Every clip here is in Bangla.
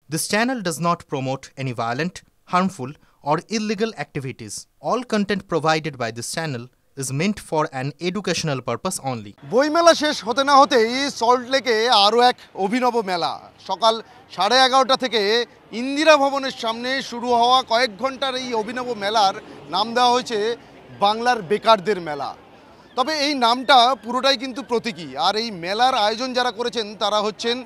This channel does not promote any violent, harmful, or illegal activities. All content provided by this channel is meant for an educational purpose only. বইমেলা শেষ হতে না হতেই সল্টলেকে আরও এক অভিনব মেলা সকাল 11:30টা থেকে ইন্দিরা ভবনের সামনে শুরু হওয়া কয়েক ঘন্টার এই অভিনব মেলার নাম দেওয়া হয়েছে বাংলার বেকারদের মেলা। তবে এই নামটা পুরোটাই কিন্তু প্রতীকী। আর এই মেলার আয়োজন যারা করেছেন তারা হচ্ছেন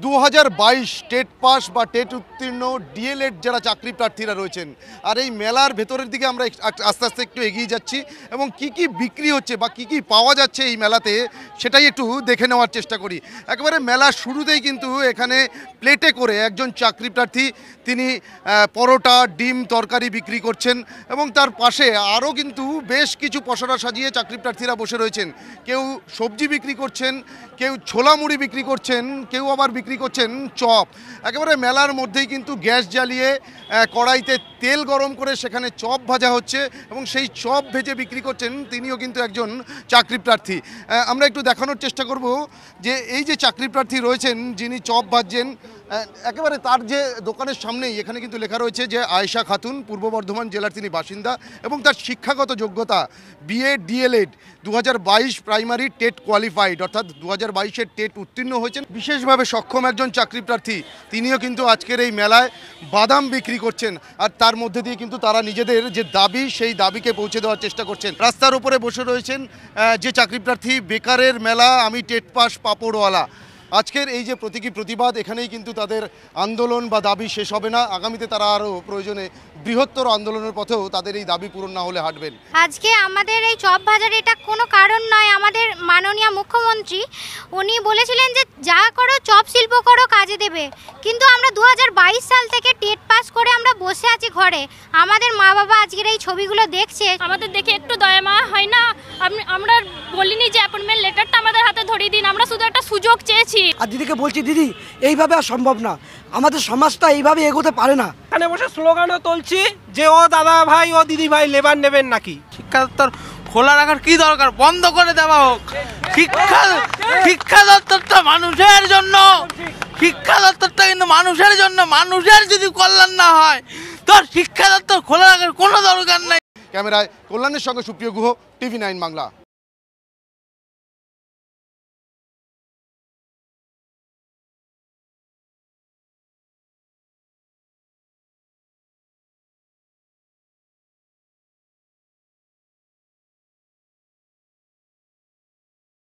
2022 টেট পাস বা টেট উত্তীর্ণ ডিএলএড যারা চাকরি প্রার্থীরা রয়েছেন। আর এই মেলার ভেতরের দিকে আমরা আস্তে আস্তে একটু এগিয়ে যাচ্ছি এবং কি কি বিক্রি হচ্ছে বা কি কি পাওয়া যাচ্ছে এই মেলাতে সেটাই একটু দেখে নেওয়ার চেষ্টা করি। একেবারে মেলার শুরুতেই কিন্তু এখানে প্লেটে করে একজন চাকরি প্রার্থী তিনি পরোটা, ডিম, তরকারি বিক্রি করছেন এবং তার পাশে আরও কিন্তু বেশ কিছু পসরা সাজিয়ে চাকরি প্রার্থীরা বসে রয়েছেন। কেউ সবজি বিক্রি করছেন, কেউ ছোলা মুড়ি বিক্রি করছেন, কেউ আবার বিক্রি করছেন চপ। একেবারে মেলার মধ্যেই কিন্তু গ্যাস জ্বালিয়ে কড়াইতে তেল গরম করে সেখানে চপ ভাজা হচ্ছে এবং সেই চপ ভেজে বিক্রি করছেন তিনিও কিন্তু একজন চাকরি প্রার্থী। আমরা একটু দেখানোর চেষ্টা করব যে এই যে চাকরি প্রার্থী রয়েছেন যিনি চপ ভাজছেন, একেবারে তার যে দোকানের সামনেই এখানে কিন্তু লেখা রয়েছে যে আয়েশা খাতুন, পূর্ব বর্ধমান জেলার তিনি বাসিন্দা এবং তার শিক্ষাগত যোগ্যতা BA DElEd 2022 primary TET qualified, অর্থাৎ 2022-এর টেট উত্তীর্ণ হয়েছেন। বিশেষভাবে সক্ষম একজন চাকরি প্রার্থী তিনিও কিন্তু আজকের এই মেলায় বাদাম বিক্রি করছেন আর তার মধ্যে দিয়ে কিন্তু তারা নিজেদের যে দাবি সেই দাবিকে পৌঁছে দেওয়ার চেষ্টা করছেন। রাস্তার উপরে বসে রয়েছেন যে চাকরি প্রার্থী, বেকারের মেলা আমি টেট পাস পাপড়ওয়ালা। আজকের এই যে প্রতীকী প্রতিবাদ, এখানেই কিন্তু তাদের আন্দোলন বা দাবি শেষ হবে না। আগামীতে তারা আরও প্রয়োজনে বৃহত্তর আন্দোলনের পথেও তাদের এই দাবি পূরণ না হলে হাঁটবেন। আজকে আমাদের এই চপ ভাজার এটা কোনো কারণ নয়। আমাদের মাননীয় মুখ্যমন্ত্রী উনি বলেছিলেন যে যা করো চপ শিল্প করো, কাজে দেবে। কিন্তু আমরা 2022 সাল থেকে টেট পাস করে আমরা বসে আছি ঘরে। আমাদের মা বাবা আজকের এই ছবিগুলো দেখছে, আমাদের দেখে একটু দয়া মায়া হয় না? আমরা বলিনি যে অ্যাপয়েন্টমেন্ট লেটারটা আমাদের হাতে ধরিয়ে দিন, আমরা শুধু একটা সুযোগ চেয়েছি। আর দিদিকে বলছি, দিদি এইভাবে আর সম্ভব না, আমাদের সমাজটা এইভাবে এগোতে পারে না। এখানে বসে স্লোগানও তুলছি যে ও দাদা ভাই, ও দিদি ভাই, লেবার নেবেন নাকি? শিক্ষা দপ্তর খোলা রাখার কি দরকার? বন্ধ করে দেওয়া হোক। শিক্ষা দপ্তরটা মানুষের জন্য, শিক্ষা দপ্তরটা কিন্তু মানুষের জন্য। মানুষের যদি কল্যাণ না হয় তো শিক্ষা দপ্তর খোলা রাখার কোনো দরকার নেই। ক্যামেরায় কল্যাণের সঙ্গে সুপ্রিয় গুহ, টিভি 9 বাংলা।